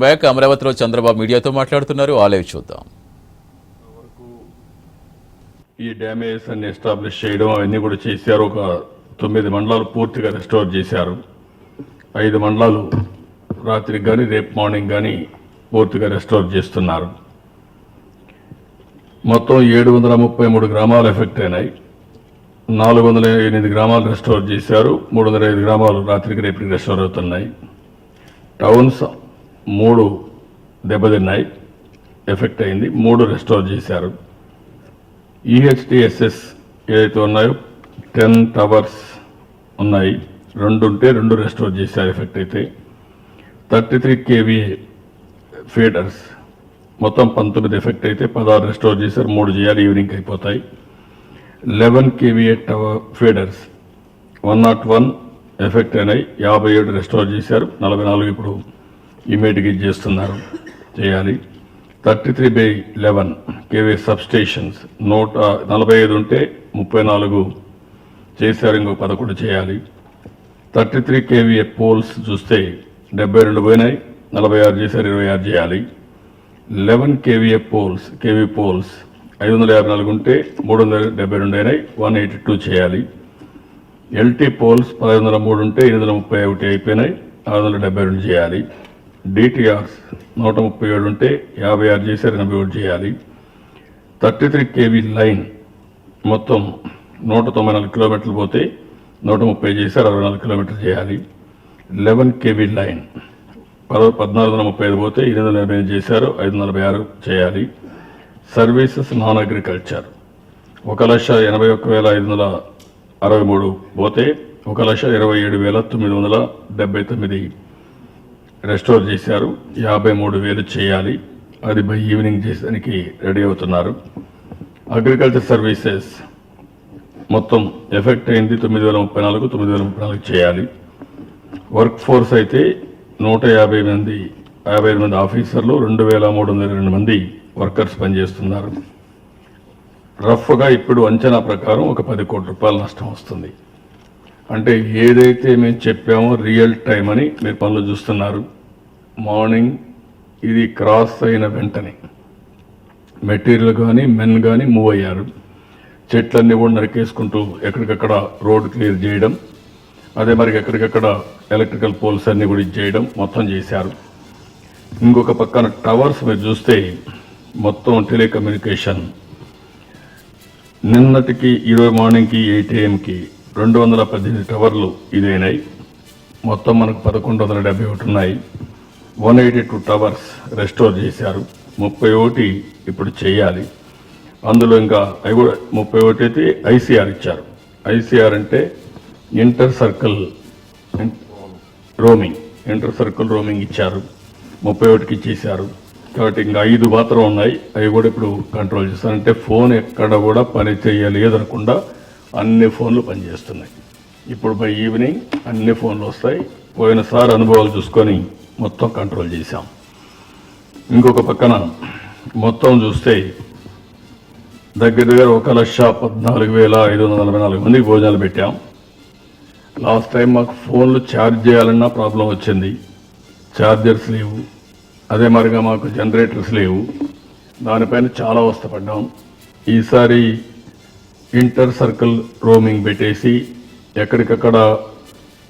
Back. అమరావతిలో చంద్రబాబు మీడియాతో మాట్లాడుతున్నారు. ఆ లైవ్ చూద్దాం. ఈ డ్యామేజెస్ అన్ని ఎస్టాబ్లిష్ చేయడం అవన్నీ కూడా చేశారు. ఒక 9 మండలాలు పూర్తిగా రెస్టోర్ చేశారు. 5 మండలాలు రాత్రికి కానీ రేపు మార్నింగ్ కానీ పూర్తిగా రెస్టోర్ చేస్తున్నారు. మొత్తం 733 గ్రామాలు ఎఫెక్ట్ అయినాయి. 408 గ్రామాలు రెస్టోర్ చేశారు. 305 గ్రామాలు రాత్రికి రేపటికి రెస్టోర్ అవుతున్నాయి. టౌన్స్ 3 దెబ్బతిన్నాయి, ఎఫెక్ట్ అయింది. 3 రెస్టోర్ చేశారు. ఈహెచ్టిఎస్ఎస్ ఏదైతే ఉన్నాయో 10 టవర్స్ ఉన్నాయి. 2 ఉంటే 2 రెస్టోర్ చేశారు ఎఫెక్ట్ అయితే. 33 కేవీఏ ఫీడర్స్ మొత్తం 19 ఎఫెక్ట్ అయితే 16 రెస్టోర్ చేశారు. 3 చేయాలి, ఈవినింగ్ అయిపోతాయి. 11 కేవీఏ టవర్ ఫీడర్స్ 101 ఎఫెక్ట్ అయినాయి. 57 రెస్టోర్ చేశారు. 44 ఇప్పుడు ఇమీడియట్గా చేస్తున్నారు, చేయాలి. 33/11 కేవీ సబ్స్టేషన్స్ 145 ఉంటే 34 చేశారు, ఇంకో 11 చేయాలి. 33 కేవీఏ పోల్స్ చూస్తే 72 పోయినాయి, 46 చేశారు, 26 చేయాలి. 11 కేవీఏ పోల్స్ 554 ఉంటే 372 అయినాయి, 182 చేయాలి. ఎల్టీ పోల్స్ 1503 ఉంటే 831 అయిపోయినాయి, 672 చేయాలి. డిటిఆర్స్ 137 ఉంటే 56 చేశారు, 81 చేయాలి. 33 కేవీ లైన్ మొత్తం 194 కిలోమీటర్లు పోతే 130 చేశారు, 64 కిలోమీటర్లు చేయాలి. 11 కేవీ లైన్ 1435 పోతే 880 చేశారు, 546 చేయాలి. సర్వీసెస్ నాన్ అగ్రికల్చర్ 1,81,563 పోతే 1,27,979 రెస్టోర్ చేశారు, 53,000 చేయాలి. అది బై ఈవినింగ్ చేసేదానికి రెడీ అవుతున్నారు. అగ్రికల్చర్ సర్వీసెస్ మొత్తం ఎఫెక్ట్ అయింది 9,034 చేయాలి. వర్క్ ఫోర్స్ అయితే 155 మంది ఆఫీసర్లు, 2,302 మంది వర్కర్స్ పనిచేస్తున్నారు. రఫ్గా ఇప్పుడు అంచనా ప్రకారం ఒక 10 కోట్ల రూపాయల నష్టం వస్తుంది. అంటే ఏదైతే మేము చెప్పామో రియల్ టైం అని మీరు పనులు చూస్తున్నారు. మార్నింగ్ ఇది క్రాస్ అయిన వెంటనే మెటీరియల్ కానీ మెన్ కానీ మూవ్ అయ్యారు. చెట్లన్నీ కూడా నరికేసుకుంటూ ఎక్కడికక్కడ రోడ్ క్లియర్ చేయడం, అదే మరి ఎక్కడికక్కడ ఎలక్ట్రికల్ పోల్స్ అన్నీ కూడా చేయడం మొత్తం చేశారు. ఇంకొక పక్కన టవర్స్ మీరు చూస్తే మొత్తం టెలికమ్యూనికేషన్ నిన్నటికి ఈరోజు మార్నింగ్కి 8 AM 218 టవర్లు ఇదైనాయి. మొత్తం మనకు 1171 ఉన్నాయి. 182 టవర్స్ రెస్టోర్ చేశారు. 31 ఇప్పుడు చేయాలి. అందులో ఇంకా అవి కూడా 31 అయితే ఐసీఆర్ ఇచ్చారు. ఐసీఆర్ అంటే ఇంటర్ సర్కిల్ రోమింగ్ ఇచ్చారు. 31కి ఇచ్చేశారు. కాబట్టి ఇంకా 5 మాత్రం ఉన్నాయి. అవి కూడా ఇప్పుడు కంట్రోల్ చేస్తారు. అంటే ఫోన్ ఎక్కడ కూడా పని చేయలేదనకుండా అన్ని ఫోన్లు పనిచేస్తున్నాయి. ఇప్పుడు బై ఈవినింగ్ అన్ని ఫోన్లు వస్తాయి. పోయినసారి అనుభవాలు చూసుకొని మొత్తం కంట్రోల్ చేశాం. ఇంకొక పక్కన మొత్తం చూస్తే దగ్గర 1,14,544 మందికి భోజనాలు పెట్టాం. లాస్ట్ టైం మాకు ఫోన్లు ఛార్జ్ చేయాలన్నా ప్రాబ్లం వచ్చింది. ఛార్జర్స్ లేవు, అదే మరిగా మాకు జనరేటర్స్ లేవు. దానిపైన చాలా అవస్థపడ్డాం. ఈసారి ఇంటర్ సర్కిల్ రోమింగ్ పెట్టేసి ఎక్కడికక్కడ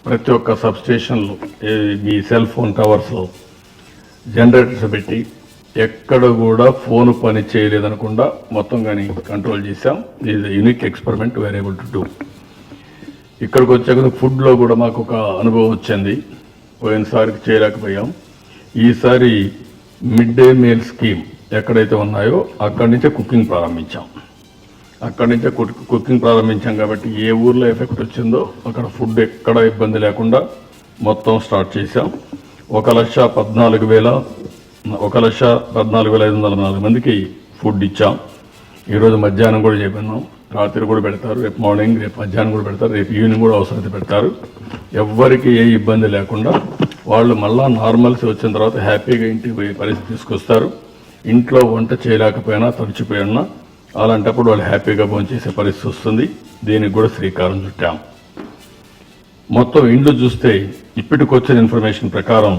ప్రతి ఒక్క సబ్స్టేషన్లో ఈ సెల్ ఫోన్ టవర్స్లో జనరేటర్స్ పెట్టి ఎక్కడ కూడా ఫోన్ పని చేయలేదనకుండా మొత్తం కానీ కంట్రోల్ చేశాం. ఇది unique experiment where able to do. ఇక్కడికి వచ్చాక ఫుడ్లో కూడా మాకు ఒక అనుభవం వచ్చింది. పోయినసారికి చేయలేకపోయాం. ఈసారి మిడ్ డే మీల్ స్కీమ్ ఎక్కడైతే ఉన్నాయో అక్కడి నుంచే కుకింగ్ ప్రారంభించాం కాబట్టి ఏ ఊర్లో ఎఫెక్ట్ వచ్చిందో అక్కడ ఫుడ్ ఎక్కడ ఇబ్బంది లేకుండా మొత్తం స్టార్ట్ చేశాం. 1,14,544 మందికి ఫుడ్ ఇచ్చాం. ఈరోజు మధ్యాహ్నం కూడా చెప్పినాం, రాత్రి కూడా పెడతారు, రేపు మార్నింగ్, రేపు మధ్యాహ్నం కూడా పెడతారు, రేపు ఈవినింగ్ కూడా అవసరమైతే పెడతారు. ఎవ్వరికి ఏ ఇబ్బంది లేకుండా వాళ్ళు మళ్ళా నార్మల్స్ వచ్చిన తర్వాత హ్యాపీగా ఇంటికి పోయే పరిస్థితి తీసుకొస్తారు. ఇంట్లో వంట చేయలేకపోయినా తడిచిపోయినా అలాంటప్పుడు వాళ్ళు హ్యాపీగా భోంచేసే పరిస్థితి వస్తుంది. దీనికి కూడా శ్రీకారం చుట్టాం. మొత్తం ఇండ్లు చూస్తే ఇప్పటికొచ్చిన ఇన్ఫర్మేషన్ ప్రకారం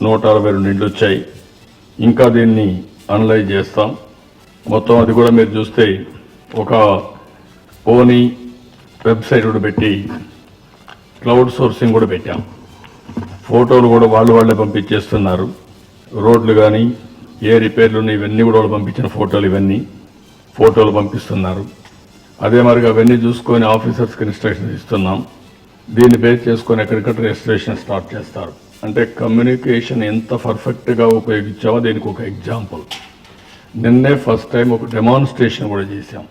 162 ఇండ్లు వచ్చాయి. ఇంకా దీన్ని అనలైజ్ చేస్తాం. మొత్తం అది కూడా మీరు చూస్తే ఒక ఓనీ వెబ్సైట్ కూడా పెట్టి క్లౌడ్ సోర్సింగ్ కూడా పెట్టాం. ఫోటోలు కూడా వాళ్ళే పంపించేస్తున్నారు. రోడ్లు కానీ ఏ రిపేర్లు ఉన్నాయి ఇవన్నీ కూడా వాళ్ళు పంపించిన ఫోటోలు పంపిస్తున్నారు. అదే మరిగా అవన్నీ చూసుకొని ఆఫీసర్స్కి ఇన్స్ట్రక్షన్స్ ఇస్తున్నాం. దీన్ని బేస్ చేసుకొని ఎక్కడికక్కడ రిజిస్ట్రేషన్ స్టార్ట్ చేస్తారు. అంటే కమ్యూనికేషన్ ఎంత పర్ఫెక్ట్గా ఉపయోగించామో దీనికి ఒక ఎగ్జాంపుల్. నిన్నే ఫస్ట్ టైం ఒక డెమాన్స్ట్రేషన్ కూడా చేశాం.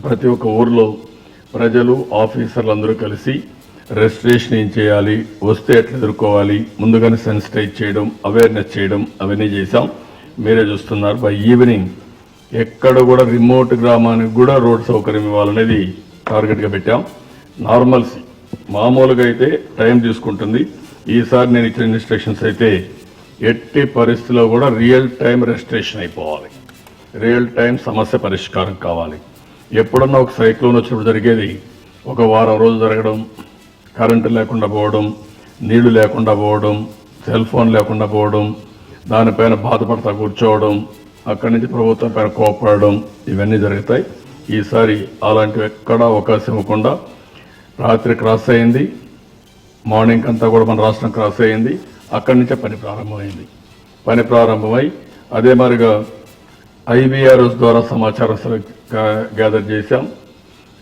ప్రతి ఒక్క ఊర్లో ప్రజలు ఆఫీసర్లు అందరూ కలిసి రిజిస్ట్రేషన్ ఏం చేయాలి, వస్తే ఎట్లా ఎదుర్కోవాలి, ముందుగానే సెన్సిటైజ్ చేయడం, అవేర్నెస్ చేయడం అవన్నీ చేశాం. మీరే చూస్తున్నారు. బై ఈవినింగ్ ఎక్కడ కూడా రిమోట్ గ్రామానికి కూడా రోడ్ సౌకర్యం ఇవ్వాలనేది టార్గెట్గా పెట్టాం. నార్మల్సీ మామూలుగా అయితే టైం తీసుకుంటుంది. ఈసారి నేను ఇచ్చిన ఇన్స్ట్రక్షన్స్ అయితే ఎట్టి పరిస్థితిలో కూడా రియల్ టైం రిజిస్ట్రేషన్ అయిపోవాలి. రియల్ టైం సమస్య పరిష్కారం కావాలి. ఎప్పుడన్నా ఒక సైక్లోన్ వచ్చినప్పుడు జరిగేది ఒక వారం రోజులు జరగడం, కరెంటు లేకుండా పోవడం, నీళ్లు లేకుండా పోవడం, సెల్ ఫోన్ లేకుండా పోవడం, దానిపైన బాధపడతా కూర్చోవడం, అక్కడి నుంచి ప్రభుత్వం పైన కోపడడం ఇవన్నీ జరుగుతాయి. ఈసారి అలాంటివి ఎక్కడా అవకాశం ఇవ్వకుండా రాత్రి క్రాస్ అయింది, మార్నింగ్ అంతా కూడా మన రాష్ట్రం క్రాస్ అయింది. అక్కడి నుంచే పని ప్రారంభమై అదే మరిగా ఐబీఆర్ఎస్ ద్వారా సమాచారం గ్యాదర్ చేశాం.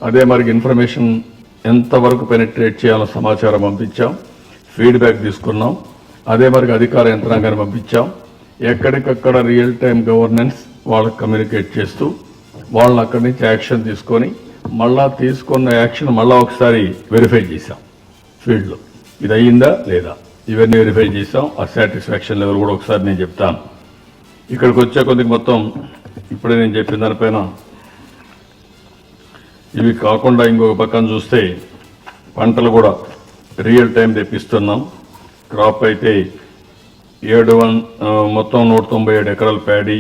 అదే మరికి ఇన్ఫర్మేషన్ ఎంతవరకు పెనిట్రేట్ చేయాలో సమాచారం పంపించాం, ఫీడ్బ్యాక్ తీసుకున్నాం. అదే మరికి అధికార యంత్రాంగాన్ని పంపించాం. ఎక్కడికక్కడ రియల్ టైం గవర్నెన్స్ వాళ్ళకి కమ్యూనికేట్ చేస్తూ వాళ్ళని అక్కడి నుంచి యాక్షన్ తీసుకొని మళ్ళా తీసుకున్న యాక్షన్ మళ్ళా ఒకసారి వెరిఫై చేశాం. ఫీల్డ్లో ఇది అయ్యిందా లేదా ఇవన్నీ వెరిఫై చేశాం. ఆ సాటిస్ఫాక్షన్ లెవెల్ కూడా ఒకసారి నేను చెప్తాను. ఇక్కడికి వచ్చే కొద్దిగా మొత్తం ఇప్పుడే నేను చెప్పిన దానిపైన ఇవి కాకుండా ఇంకొక పక్కన చూస్తే పంటలు కూడా రియల్ టైం తెప్పిస్తున్నాం. క్రాప్ అయితే మొత్తం 197 ఎకరాలు ప్యాడీ,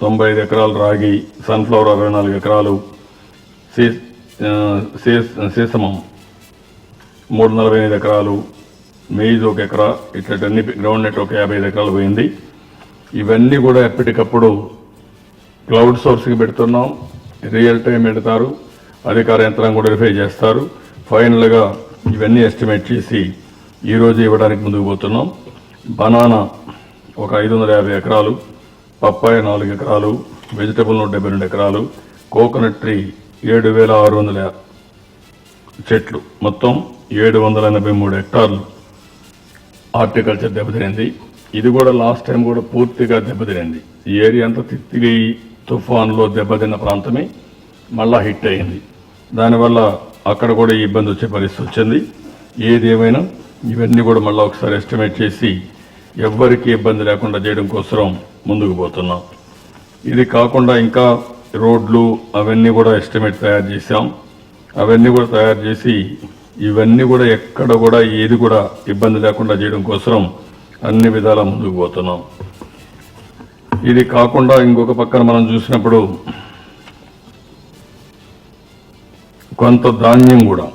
95 ఎకరాలు రాగి, సన్ఫ్లవర్ 64 ఎకరాలు, సీసమం 345 ఎకరాలు, మెయిజ్ 1 ఎకరా, ఇట్లన్నీ గ్రౌండ్ నెట్ ఒక 55 ఎకరాలు పోయింది. ఇవన్నీ కూడా ఎప్పటికప్పుడు క్లౌడ్ సోర్స్కి పెడుతున్నాం. రియల్ టైం పెడతారు, అధికార యంత్రాంగం కూడా వెరిఫై చేస్తారు. ఫైనల్గా ఇవన్నీ ఎస్టిమేట్ చేసి ఈరోజు ఇవ్వడానికి ముందుకు పోతున్నాం. బనానా ఒక 550 ఎకరాలు, పప్పాయ 4 ఎకరాలు, వెజిటబుల్ 172 ఎకరాలు, కోకోనట్ ట్రీ 7,600 చెట్లు, మొత్తం 783 హెక్టార్లు హార్టికల్చర్ దెబ్బతినింది. ఇది కూడా లాస్ట్ టైం కూడా పూర్తిగా దెబ్బతినింది. ఈ ఏరియా అంతా తిత్తిలి తుఫాన్లో దెబ్బతిన్న ప్రాంతమే మళ్ళా హిట్ అయింది. దానివల్ల అక్కడ కూడా ఇబ్బంది వచ్చే పరిస్థితి వచ్చింది. ఏది ఏమైనా ఇవన్నీ కూడా మళ్ళీ ఒకసారి ఎస్టిమేట్ చేసి ఎవ్వరికి ఇబ్బంది లేకుండా చేయడం కోసం ముందుకు పోతున్నాం. ఇది కాకుండా ఇంకా రోడ్లు అవన్నీ కూడా ఎస్టిమేట్ తయారు చేశాం. అవన్నీ కూడా తయారు చేసి ఇవన్నీ కూడా ఎక్కడ కూడా ఏది కూడా ఇబ్బంది లేకుండా చేయడం కోసం అన్ని విధాల ముందుకు పోతున్నాం. ఇది కాకుండా ఇంకొక పక్కన మనం చూసినప్పుడు కొంత ధాన్యం కూడా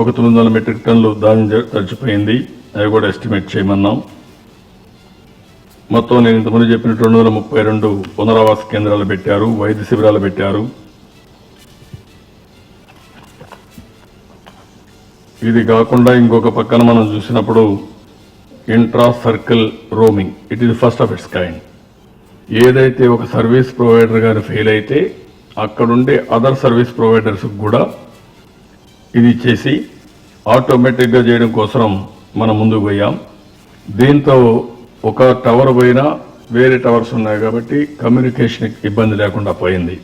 ఒక 900 మెట్రిక్ టన్నులు ధాన్యం తడిచిపోయింది. అవి కూడా ఎస్టిమేట్ చేయమన్నాం. మొత్తం నేను ఇంతకుముందు చెప్పిన 232 పునరావాస కేంద్రాలు పెట్టారు, వైద్య శిబిరాలు పెట్టారు. ఇది కాకుండా ఇంకొక పక్కన మనం చూసినప్పుడు intra circle roaming, it is first of it's kind. ఏదైతే ఒక సర్వీస్ ప్రొవైడర్ గారు ఫెయిల్ అయితే అక్కడుండే అదర్ సర్వీస్ ప్రొవైడర్స్ కూడా ఇది చేసి ఆటోమేటిక్గా చేయడం కోసం మనం ముందుకు పోయాం. దీంతో ఒక టవర్ పోయినా వేరే టవర్స్ ఉన్నాయి కాబట్టి కమ్యూనికేషన్ ఇబ్బంది లేకుండా పోయింది.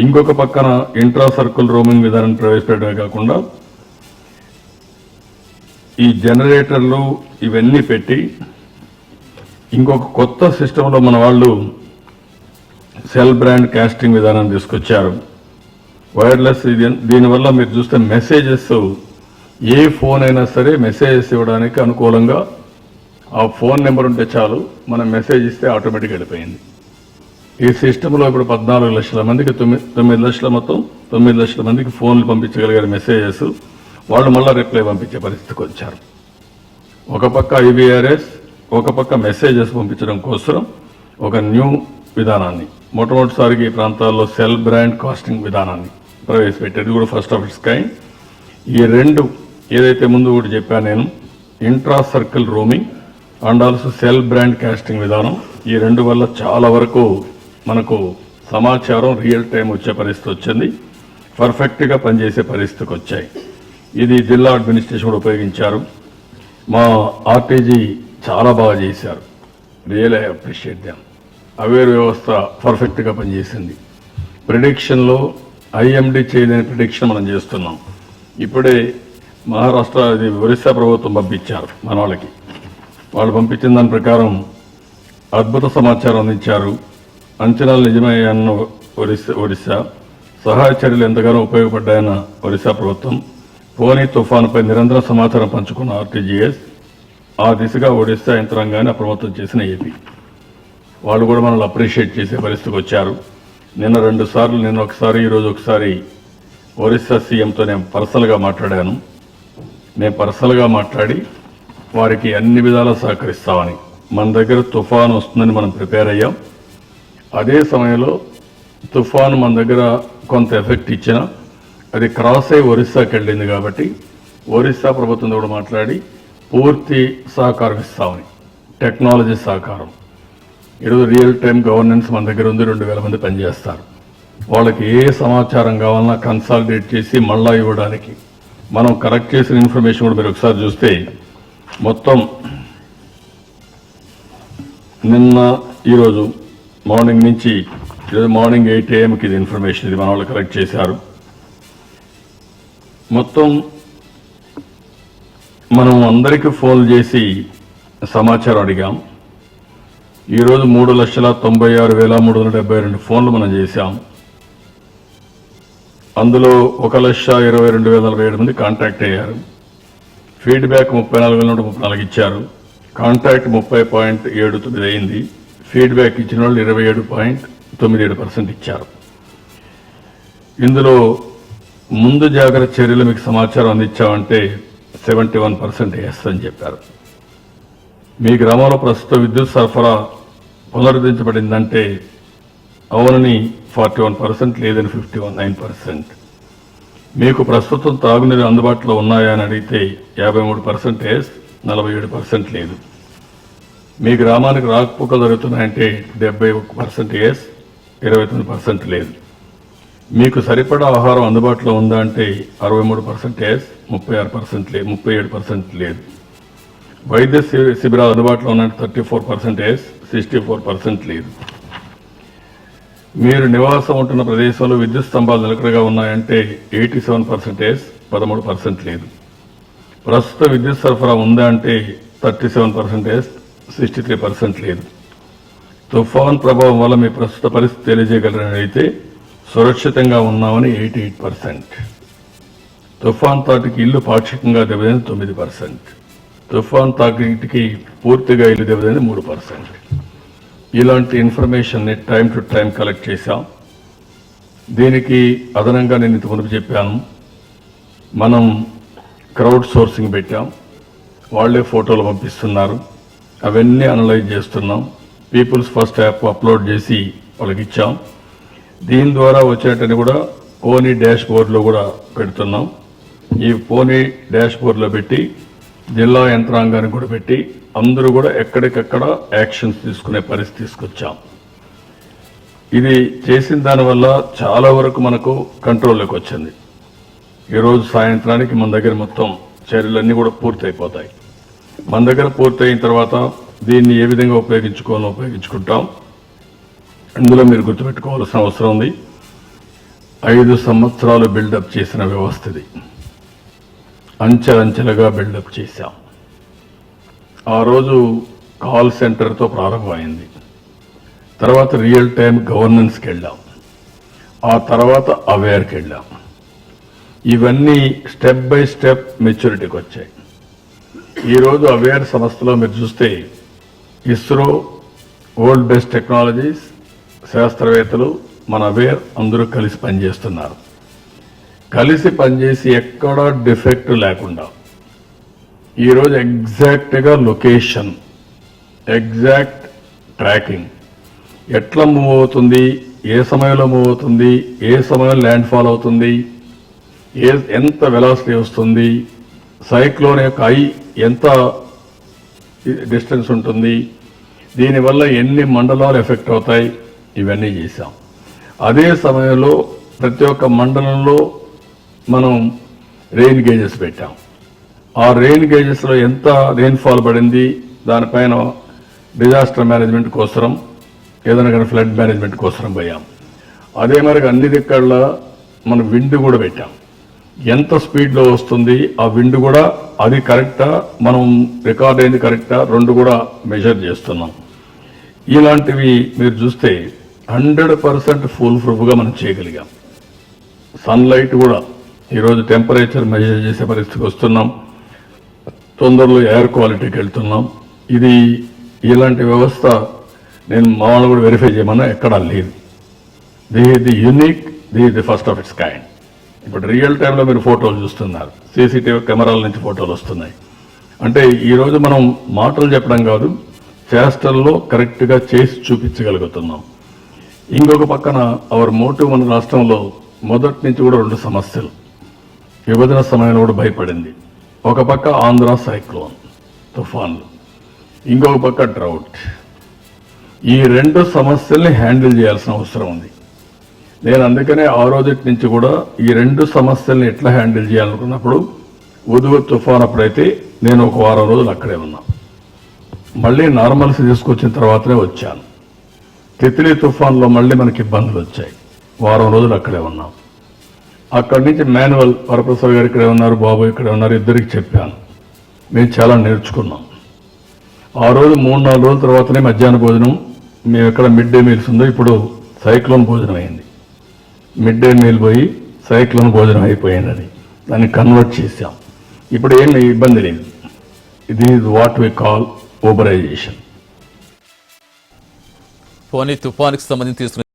ఇంకొక పక్కన ఇంట్రా సర్కిల్ రోమింగ్ విధానం ప్రవేశపెట్టడమే కాకుండా ఈ జనరేటర్లు ఇవన్నీ పెట్టి ఇంకొక కొత్త సిస్టంలో మన వాళ్ళు సెల్ బ్రాండ్ కాస్టింగ్ విధానాన్ని తీసుకొచ్చారు. వైర్లెస్. దీనివల్ల మీరు చూస్తే మెసేజెస్ ఏ ఫోన్ అయినా సరే మెసేజెస్ ఇవ్వడానికి అనుకూలంగా ఆ ఫోన్ నెంబర్ ఉంటే చాలు, మనం మెసేజ్ ఇస్తే ఆటోమేటిక్గా వెళ్ళిపోయింది. ఈ సిస్టంలో ఇప్పుడు 14 లక్షల మందికి 9 లక్షల మొత్తం 9 లక్షల మందికి ఫోన్లు పంపించగలిగారు మెసేజెస్. వాళ్ళు మళ్ళీ రిప్లై పంపించే పరిస్థితికి వచ్చారు. ఒక పక్క ఐబీఆర్ఎస్, ఒక పక్క మెసేజెస్ పంపించడం కోసం ఒక న్యూ విధానాన్ని మొట్టమొదటిసారిగా ఈ ప్రాంతాల్లో సెల్ బ్రాండ్ కాస్టింగ్ విధానాన్ని ప్రవేశపెట్టారు. ఇది కూడా ఫస్ట్ ఆఫ్ ఇట్స్ కైండ్. ఈ రెండు ఏదైతే ముందు కూడా చెప్పాను నేను, intra circle roaming and also cell brand casting విధానం, ఈ రెండు వల్ల చాలా వరకు మనకు సమాచారం రియల్ టైం వచ్చే పరిస్థితి వచ్చింది, పర్ఫెక్ట్గా పనిచేసే పరిస్థితికి వచ్చాయి. ఇది జిల్లా అడ్మినిస్ట్రేషన్ కూడా ఉపయోగించారు. మా ఆర్టీజీ చాలా బాగా చేశారు. Real I appreciate them. Aware వ్యవస్థ పర్ఫెక్ట్గా పనిచేసింది. ప్రిడిక్షన్లో ఐఎండి చేయలేని ప్రిడిక్షన్ మనం చేస్తున్నాం. ఇప్పుడే మహారాష్ట్ర ఇది ఒరిస్సా ప్రభుత్వం పంపించారు మన వాళ్ళకి. వాళ్ళు పంపించిన దాని ప్రకారం అద్భుత సమాచారం అందించారు. అంచనాలు నిజమయ్యాన్న ఒరిస్సా, సహాయ చర్యలు ఎంతగానో ఉపయోగపడ్డాయన్న ఒరిస్సా ప్రభుత్వం, ఫోని తుఫానుపై నిరంతరం సమాచారం పంచుకున్న ఆర్టీజీఎస్, ఆ దిశగా ఒడిశా యంత్రాంగాన్ని అప్రమత్తం చేసిన ఏపీ. వాళ్ళు కూడా మనల్ని అప్రిషియేట్ చేసే పరిస్థితికి వచ్చారు. నిన్న 2 సార్లు, నిన్న ఒకసారి, ఈరోజు ఒకసారి ఒరిస్సా సీఎంతో నేను పర్సనల్గా మాట్లాడాను. నేను పర్సనల్గా మాట్లాడి వారికి అన్ని విధాలా సహకరిస్తామని, మన దగ్గర తుఫాను వస్తుందని మనం ప్రిపేర్ అయ్యాం. అదే సమయంలో తుఫాను మన దగ్గర కొంత ఎఫెక్ట్ ఇచ్చినా అది క్రాస్ అయ్యి ఒరిస్సాకి వెళ్ళింది కాబట్టి ఒరిస్సా ప్రభుత్వంతో కూడా మాట్లాడి పూర్తి సహకారం ఇస్తామని, టెక్నాలజీ సహకారం. ఈరోజు రియల్ టైం గవర్నెన్స్ మన దగ్గర ఉంది. 2000 మంది పనిచేస్తారు. వాళ్ళకి ఏ సమాచారం కావాలన్నా కన్సాలిడేట్ చేసి మళ్ళా ఇవ్వడానికి మనం కరెక్ట్ చేసిన ఇన్ఫర్మేషన్ కూడా మీరు ఒకసారి చూస్తే మొత్తం నిన్న ఈరోజు మార్నింగ్ నుంచి ఈరోజు మార్నింగ్ 8 AM ఇది ఇన్ఫర్మేషన్, ఇది మన వాళ్ళు కలెక్ట్ చేశారు. మొత్తం మనం అందరికీ ఫోన్ చేసి సమాచారం అడిగాం. ఈరోజు 3,96,372 ఫోన్లు మనం చేశాం. అందులో 1,22,047 మంది కాంటాక్ట్ అయ్యారు. ఫీడ్బ్యాక్ 34,134 ఇచ్చారు. కాంటాక్ట్ 30.79 అయింది. ఫీడ్బ్యాక్ ఇచ్చిన వాళ్ళు 27.97% ఇచ్చారు. ఇందులో ముందు జాగ్రత్త చర్యలు మీకు సమాచారం అందించామంటే 71% ఎస్ అని చెప్పారు. మీ గ్రామంలో ప్రస్తుత విద్యుత్ సరఫరా పునరుద్ధరించబడిందంటే అవునని 41%, లేదని 59%. మీకు ప్రస్తుతం తాగునీరు అందుబాటులో ఉన్నాయా అని అడిగితే 53% ఎస్, 47% లేదు. మీ గ్రామానికి రాకపోకలు జరుగుతున్నాయంటే 71% ఎస్, 29% లేదు. మీకు సరిపడా ఆహారం అందుబాటులో ఉందా అంటే 63% ఎస్, 36% లేదు, 37% లేదు. వైద్య శిబిరాలు అందుబాటులో ఉన్నాయంటే 34% ఎస్, 64% లేదు. మీరు నివాసం ఉంటున్న ప్రదేశంలో విద్యుత్ స్తంభాలు నిలకడగా ఉన్నాయంటే 87% ఎస్, 13% లేదు. ప్రస్తుత విద్యుత్ సరఫరా ఉందా అంటే 37% ఎస్, 63% లేదు. తుఫాన్ ప్రభావం వల్ల మీ ప్రస్తుత పరిస్థితి తెలియజేయగలరని అయితే సురక్షితంగా ఉన్నామని 88%. తుఫాన్ తాటికి ఇల్లు పాక్షికంగా దెబ్బతింది 9%. తుఫాన్ తాకిటికి పూర్తిగా ఇల్లు దెబ్బతింది 3%. ఇలాంటి ఇన్ఫర్మేషన్ని టైం టు టైం కలెక్ట్ చేశాం. దీనికి అదనంగా నేను ఇంత ముందు చెప్పాను, మనం క్రౌడ్ సోర్సింగ్ పెట్టాం. వాళ్లే ఫోటోలు పంపిస్తున్నారు, అవన్నీ అనలైజ్ చేస్తున్నాం. పీపుల్స్ ఫస్ట్ యాప్ అప్లోడ్ చేసి వాళ్ళకి ఇచ్చాం. దీని ద్వారా వచ్చేటని కూడా పోనీ డాష్ బోర్డులో కూడా పెడుతున్నాం. ఈ పోనీ డాష్ బోర్డులో పెట్టి జిల్లా యంత్రాంగానికి కూడా పెట్టి అందరూ కూడా ఎక్కడికక్కడ యాక్షన్స్ తీసుకునే పరిస్థితి తీసుకొచ్చాం. ఇది చేసిన దానివల్ల చాలా వరకు మనకు కంట్రోల్లోకి వచ్చింది. ఈరోజు సాయంత్రానికి మన దగ్గర మొత్తం చర్యలన్నీ కూడా పూర్తయిపోతాయి. మన దగ్గర పూర్తయిన తర్వాత దీన్ని ఏ విధంగా ఉపయోగించుకోవాలో ఉపయోగించుకుంటాం. ఇందులో మీరు గుర్తుపెట్టుకోవాల్సిన అవసరం ఉంది, 5 సంవత్సరాలు బిల్డప్ చేసిన వ్యవస్థ ఇది. అంచెలంచెలుగా బిల్డప్ చేశాం. ఆ రోజు కాల్ సెంటర్తో ప్రారంభమైంది. తర్వాత రియల్ టైం గవర్నెన్స్కి వెళ్ళాం. ఆ తర్వాత అవేర్కి వెళ్ళాం. ఇవన్నీ స్టెప్ బై స్టెప్ మెచ్యూరిటీకి వచ్చాయి. ఈరోజు అవేర్ సంస్థలో మీరు చూస్తే ఇస్రో, వరల్డ్ బెస్ట్ టెక్నాలజీస్, శాస్త్రవేత్తలు, మన అవేర్ అందరూ కలిసి పనిచేస్తున్నారు. కలిసి పనిచేసి ఎక్కడా డిఫెక్ట్ లేకుండా ఈరోజు ఎగ్జాక్ట్గా లొకేషన్ ఎగ్జాక్ట్ ట్రాకింగ్, ఎట్లా మూవ్ అవుతుంది, ఏ సమయంలో మూవ్ అవుతుంది, ఏ సమయంలో ల్యాండ్ ఫాల్ అవుతుంది, ఎంత వెలాసిటీ వస్తుంది, సైక్లోన్ యొక్క ఎంత డిస్టెన్స్ ఉంటుంది, దీనివల్ల ఎన్ని మండలాలు ఎఫెక్ట్ అవుతాయి, ఇవన్నీ చేశాం. అదే సమయంలో ప్రతి ఒక్క మండలంలో మనం రెయిన్ గేజెస్ పెట్టాం. ఆ రెయిన్ గేజెస్లో ఎంత రెయిన్ఫాల్ పడింది, దానిపైన డిజాస్టర్ మేనేజ్మెంట్ కోసం, ఏదైనా కానీ ఫ్లడ్ మేనేజ్మెంట్ కోసం పోయాం. అదే మరి అన్ని దిక్కల మనం విండ్ కూడా పెట్టాం. ఎంత స్పీడ్లో వస్తుంది ఆ విండ్ కూడా, అది కరెక్టా, మనం రికార్డ్ అయింది కరెక్టా, రెండు కూడా మెజర్ చేస్తున్నాం. ఇలాంటివి మీరు చూస్తే 100% ఫుల్ ప్రూఫ్గా మనం చేయగలిగాం. సన్లైట్ కూడా ఈరోజు టెంపరేచర్ మెజర్ చేసే పరిస్థితికి వస్తున్నాం. తొందరలో ఎయిర్ క్వాలిటీకి వెళ్తున్నాం. ఇది ఇలాంటి వ్యవస్థ నేను మా వాళ్ళు కూడా వెరిఫై చేయమన్నా ఎక్కడా లేదు. The unique, the first of it's kind. ఇప్పుడు రియల్ టైంలో మీరు ఫోటోలు చూస్తున్నారు, సీసీటీవీ కెమెరాల నుంచి ఫోటోలు వస్తున్నాయి. అంటే ఈరోజు మనం మాటలు చెప్పడం కాదు, చేష్టల్లో కరెక్ట్గా చేసి చూపించగలుగుతున్నాం. ఇంకొక పక్కన అవర్ మోటివ్, మన రాష్ట్రంలో మొదటి నుంచి కూడా 2 సమస్యలు విభజన సమయంలో కూడా భయపడింది. ఒక పక్క ఆంధ్ర సైక్లోన్ తుఫాన్లు, ఇంకొక పక్క డ్రౌట్. ఈ 2 సమస్యల్ని హ్యాండిల్ చేయాల్సిన అవసరం ఉంది. నేను అందుకనే ఆ రోజు నుంచి కూడా ఈ 2 సమస్యల్ని ఎట్లా హ్యాండిల్ చేయాలనుకున్నప్పుడు, ఉదుగు తుఫాన్ అప్పుడైతే నేను ఒక వారం రోజులు అక్కడే ఉన్నా. మళ్ళీ నార్మల్స్ తీసుకొచ్చిన తర్వాతనే వచ్చాను. తిత్లీ తుఫాన్లో మళ్ళీ మనకి ఇబ్బందులు వచ్చాయి, వారం రోజులు అక్కడే ఉన్నాం. అక్కడి నుంచి మాన్యువల్ వరప్రసాద్ గారు ఇక్కడే ఉన్నారు, బాబు ఇక్కడే ఉన్నారు, ఇద్దరికి చెప్పాను. మేము చాలా నేర్చుకున్నాం. ఆ రోజు 3-4 రోజుల తర్వాతనే మధ్యాహ్న భోజనం, మేము ఎక్కడ మిడ్ డే మీల్స్ ఉందో ఇప్పుడు సైక్లోన్ భోజనం అయింది. మిడ్ డే మీల్ పోయి సైక్లోన్ భోజనం అయిపోయిందని దాన్ని కన్వర్ట్ చేశాం. ఇప్పుడు ఏమి ఇబ్బంది లేదు. ఇది వాట్ వి కాల్ ఊబరైజేషన్. పోనీ తుఫానుకు సంబంధించి తీసుకున్న